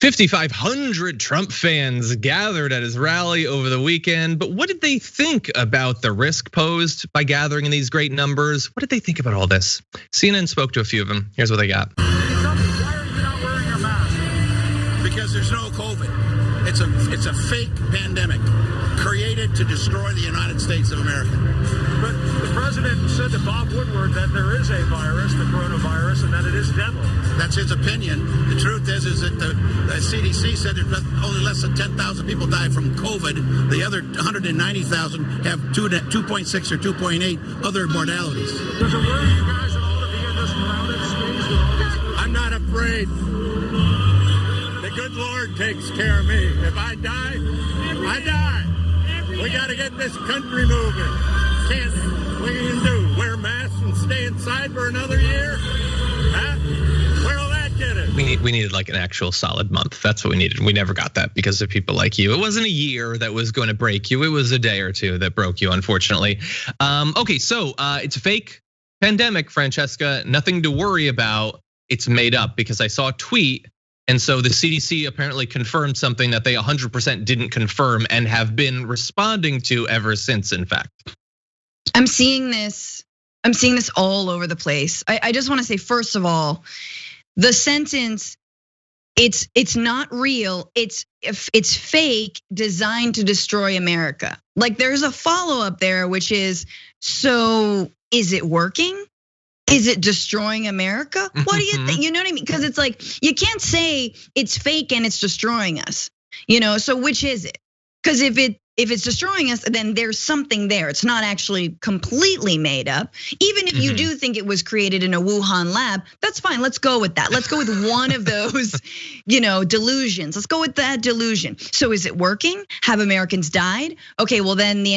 5,500 Trump fans gathered at his rally over the weekend, but what did they think about the risk posed by gathering in these great numbers? What did they think about all this? CNN spoke to a few of them. Here's what they got. Why are you not wearing your mask? Because there's no COVID. It's a fake pandemic created to destroy the United States of America. But the president said to Bob Woodward that there is a virus, the coronavirus, and that it is deadly. That's his opinion. The truth is that the CDC said there's only less than 10,000 people die from COVID. The other 190,000 have 2.6 or 2.8 other mortalities. Does it worry you guys at all to be in this crowded space with all these? I'm not afraid. The good Lord takes care of me. If I die, I die. We got to get this country moving. What are you going to do? Wear masks and stay inside for another year? Huh? Where'll that get us? We needed like an actual solid month. That's what we needed. We never got that because of people like you. It wasn't a year that was going to break you. It was a day or two that broke you, unfortunately. Okay, so it's a fake pandemic, Francesca. Nothing to worry about. It's made up because I saw a tweet. And so the CDC apparently confirmed something that they 100% didn't confirm and have been responding to ever since, in fact. I'm seeing this all over the place. I just want to say, first of all, the sentence, it's not real, it's fake, designed to destroy America. Like there's a follow-up there, which is, so is it working? Is it destroying America? What do you think? You know what I mean? Because it's like, you can't say it's fake and it's destroying us. So which is it? Because if it's destroying us, then there's something there. It's not actually completely made up. Even if you do think it was created in a Wuhan lab, that's fine. Let's go with that. Let's go with one of those, delusions. Let's go with that delusion. So is it working? Have Americans died? Okay, well then maybe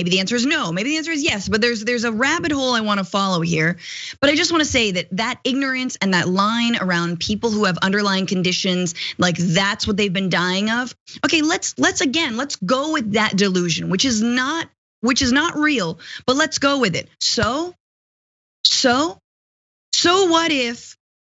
the answer is no. Maybe the answer is yes. But there's a rabbit hole I want to follow here. But I just want to say that ignorance and that line around people who have underlying conditions, like that's what they've been dying of. Okay, let's go with that delusion, which is not real, but let's go with it. So what if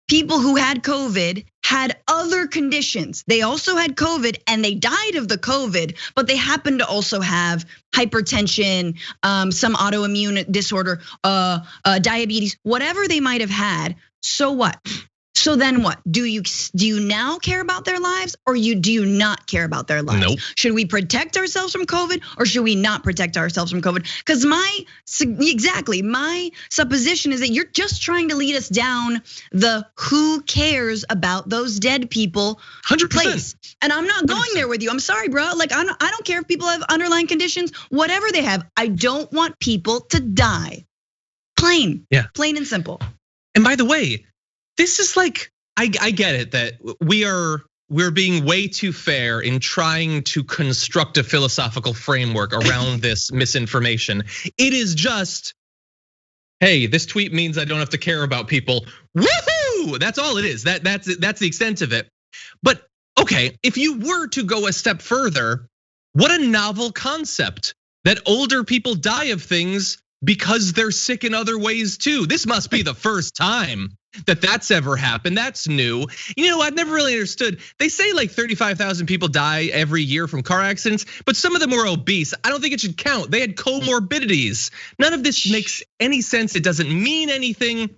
people who had COVID had other conditions? They also had COVID and they died of the COVID, but they happen to also have hypertension, some autoimmune disorder, diabetes, whatever they might have had. So what? So then what? Do you now care about their lives, or do you not care about their lives? Nope. Should we protect ourselves from COVID, or should we not protect ourselves from COVID? Because my supposition is that you're just trying to lead us down the who cares about those dead people 100%. place. And I'm not going 100%. There with you. I'm sorry, bro. Like I don't care if people have underlying conditions, whatever they have. I don't want people to die. Plain and simple. And by the way, this is like, I get it that we're being way too fair in trying to construct a philosophical framework around this misinformation. It is just, hey, this tweet means I don't have to care about people. Woohoo! That's all it is. That's the extent of it. But okay, if you were to go a step further, what a novel concept that older people die of things because they're sick in other ways too. This must be the first time that's ever happened. That's new. I've never really understood. They say like 35,000 people die every year from car accidents, but some of them were obese. I don't think it should count. They had comorbidities. None of this makes any sense. It doesn't mean anything.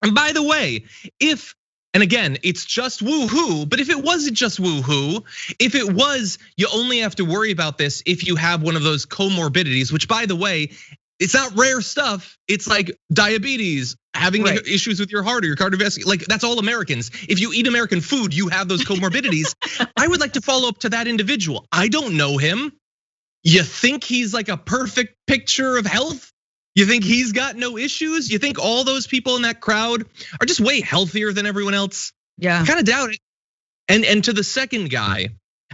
And by the way, and again, it's just woohoo, but if it wasn't just woohoo, if it was, you only have to worry about this if you have one of those comorbidities, which by the way, it's not rare stuff. It's like diabetes, having issues with your heart or your cardiovascular, like that's all Americans. If you eat American food, you have those comorbidities. I would like to follow up to that individual. I don't know him. You think he's like a perfect picture of health? You think he's got no issues? You think all those people in that crowd are just way healthier than everyone else? Yeah. I kind of doubt it. And to the second guy,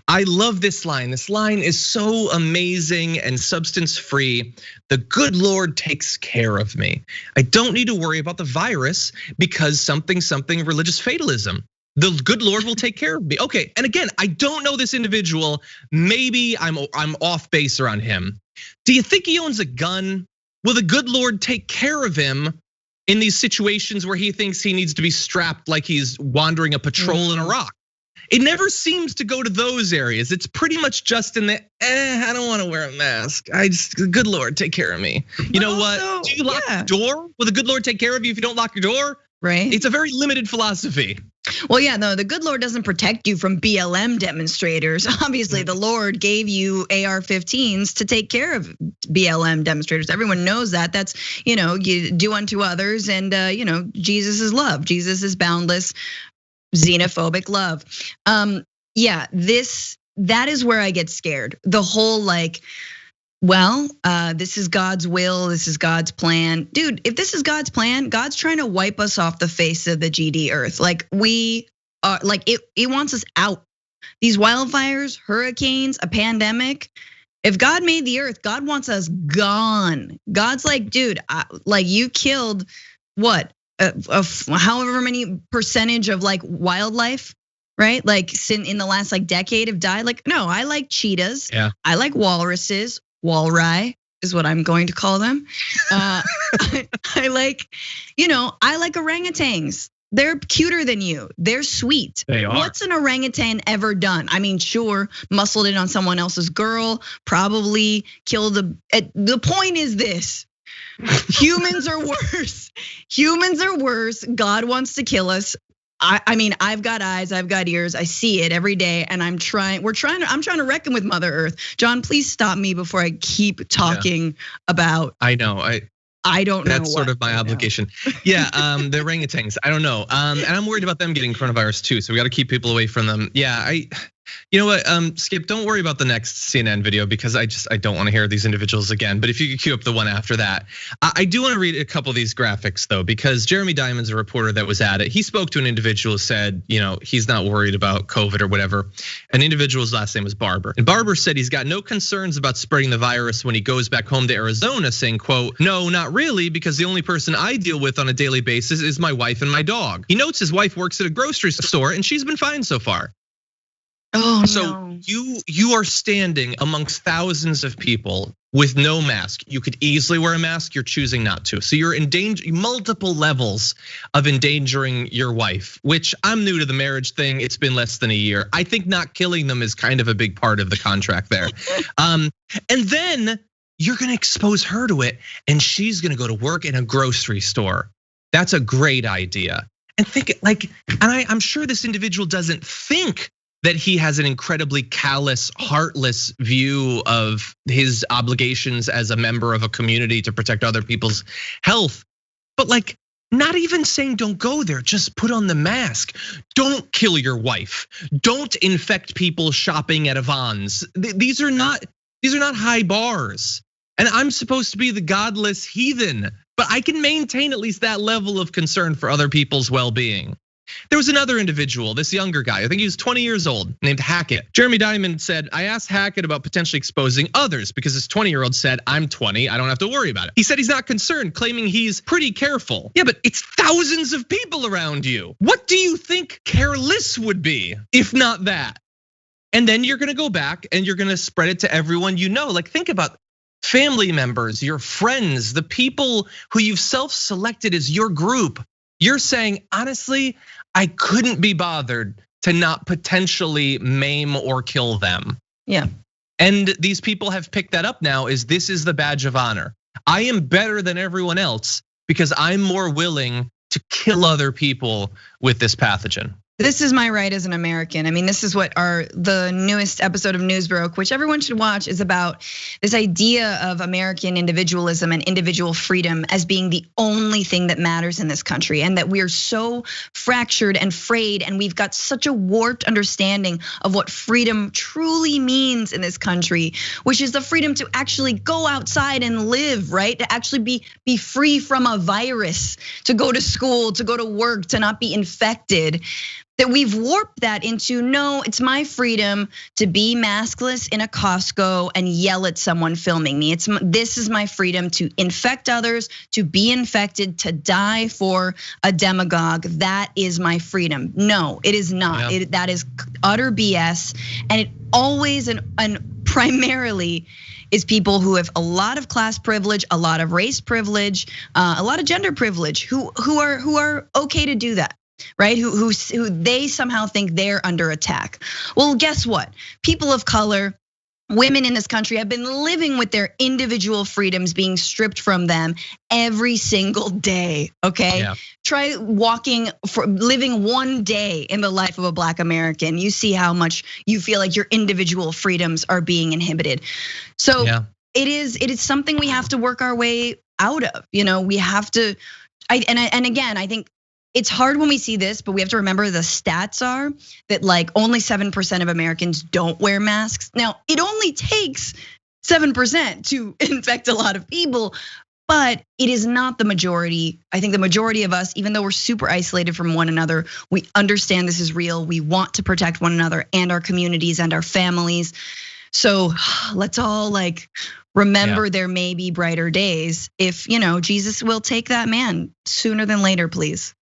I love this line. This line is so amazing and substance free. The good Lord takes care of me. I don't need to worry about the virus because something religious fatalism. The good Lord will take care of me. Okay, and again, I don't know this individual. Maybe I'm off base around him. Do you think he owns a gun? Will the good Lord take care of him in these situations where he thinks he needs to be strapped like he's wandering a patrol in Iraq? it never seems to go to those areas. It's pretty much just in the, I don't want to wear a mask. Good Lord, take care of me. You know what? Do you lock your door? Will the good Lord take care of you if you don't lock your door? Right. It's a very limited philosophy. Well, yeah, no, the good Lord doesn't protect you from BLM demonstrators. Obviously, the Lord gave you AR-15s to take care of BLM demonstrators. Everyone knows that. That's, you do unto others, and Jesus is love. Jesus is boundless, xenophobic love. Yeah, that is where I get scared. The whole this is God's will, this is God's plan. Dude, if this is God's plan, God's trying to wipe us off the face of the GD earth. We are it wants us out. These wildfires, hurricanes, a pandemic. If God made the earth, God wants us gone. God's like, dude, you killed what? However many percentage of wildlife, right? In the last decade have died. No, I like cheetahs. Yeah. I like walruses. Walry is what I'm going to call them. I like orangutans. They're cuter than you. They're sweet. They are. What's an orangutan ever done? I mean, sure, muscled in on someone else's girl, probably killed the point is this. Humans are worse. Humans are worse. God wants to kill us. I mean, I've got eyes, I've got ears, I see it every day, and I'm trying to reckon with Mother Earth. John, please stop me before I keep talking about. I know, I don't know. That's sort of my obligation. Yeah, the orangutans, I don't know. And I'm worried about them getting coronavirus too, so we gotta keep people away from them. Yeah, you know what, Skip, don't worry about the next CNN video because I don't wanna hear these individuals again. But if you could cue up the one after that. I do wanna read a couple of these graphics though, because Jeremy Diamond's a reporter that was at it. He spoke to an individual who said, he's not worried about COVID or whatever. An individual's last name was Barber. And Barber said he's got no concerns about spreading the virus when he goes back home to Arizona, saying, quote, "No, not really, because the only person I deal with on a daily basis is my wife and my dog." He notes his wife works at a grocery store and she's been fine so far. Oh, so no. you are standing amongst thousands of people with no mask. You could easily wear a mask, you're choosing not to. So you're endangering multiple levels of endangering your wife, which I'm new to the marriage thing. It's been less than a year. I think not killing them is kind of a big part of the contract there. And then you're gonna expose her to it and she's gonna go to work in a grocery store. That's a great idea. And I'm sure this individual doesn't think that he has an incredibly callous, heartless view of his obligations as a member of a community to protect other people's health. But not even saying don't go there, just put on the mask. Don't kill your wife. Don't infect people shopping at a Vons. These are not high bars. And I'm supposed to be the godless heathen, but I can maintain at least that level of concern for other people's well-being. There was another individual, this younger guy, I think he was 20 years old, named Hackett. Jeremy Diamond said, "I asked Hackett about potentially exposing others because this 20-year-old said, 'I'm 20, I don't have to worry about it.' He said he's not concerned, claiming he's pretty careful." Yeah, but it's thousands of people around you. What do you think careless would be, if not that? And then you're gonna go back and you're gonna spread it to everyone you know. Think about family members, your friends, the people who you've self-selected as your group. You're saying, honestly, I couldn't be bothered to not potentially maim or kill them. Yeah. And these people have picked that up now as this is the badge of honor. I am better than everyone else because I'm more willing to kill other people with this pathogen. This is my right as an American. I mean, this is what the newest episode of News Broke, which everyone should watch, is about this idea of American individualism and individual freedom as being the only thing that matters in this country, and that we are so fractured and frayed, and we've got such a warped understanding of what freedom truly means in this country, which is the freedom to actually go outside and live, right? To actually be free from a virus, to go to school, to go to work, to not be infected. That we've warped that into, no, it's my freedom to be maskless in a Costco and yell at someone filming me. This is my freedom to infect others, to be infected, to die for a demagogue. That is my freedom. No, it is not. Yeah. That is utter BS. And it always and primarily is people who have a lot of class privilege, a lot of race privilege, a lot of gender privilege, who are okay to do that. right? Who they somehow think they're under attack. Well, guess what? People of color, women in this country have been living with their individual freedoms being stripped from them every single day, okay? Yeah. Try living one day in the life of a Black American. You see how much you feel like your individual freedoms are being inhibited. So it is something we have to work our way out of. We have to, and again, I think it's hard when we see this, but we have to remember the stats are that like only 7% of Americans don't wear masks. Now, it only takes 7% to infect a lot of people, but it is not the majority. I think the majority of us, even though we're super isolated from one another, we understand this is real. We want to protect one another and our communities and our families. So let's all like remember there may be brighter days if, Jesus will take that man sooner than later, please.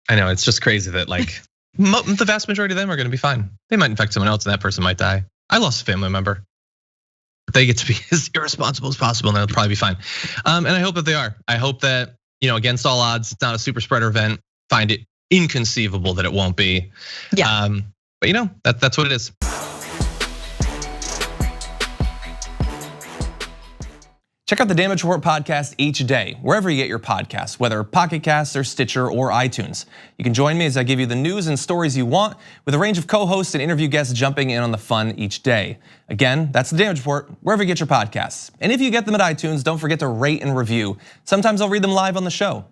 I know, it's just crazy that like the vast majority of them are gonna be fine. They might infect someone else and that person might die. I lost a family member. They get to be as irresponsible as possible and they'll probably be fine. And I hope that they are. I hope that, against all odds, it's not a super spreader event. Find it inconceivable that it won't be. Yeah. But that's what it is. Check out the Damage Report podcast each day, wherever you get your podcasts, whether Pocket Casts or Stitcher or iTunes. You can join me as I give you the news and stories you want, with a range of co-hosts and interview guests jumping in on the fun each day. Again, that's the Damage Report, wherever you get your podcasts. And if you get them at iTunes, don't forget to rate and review. Sometimes I'll read them live on the show.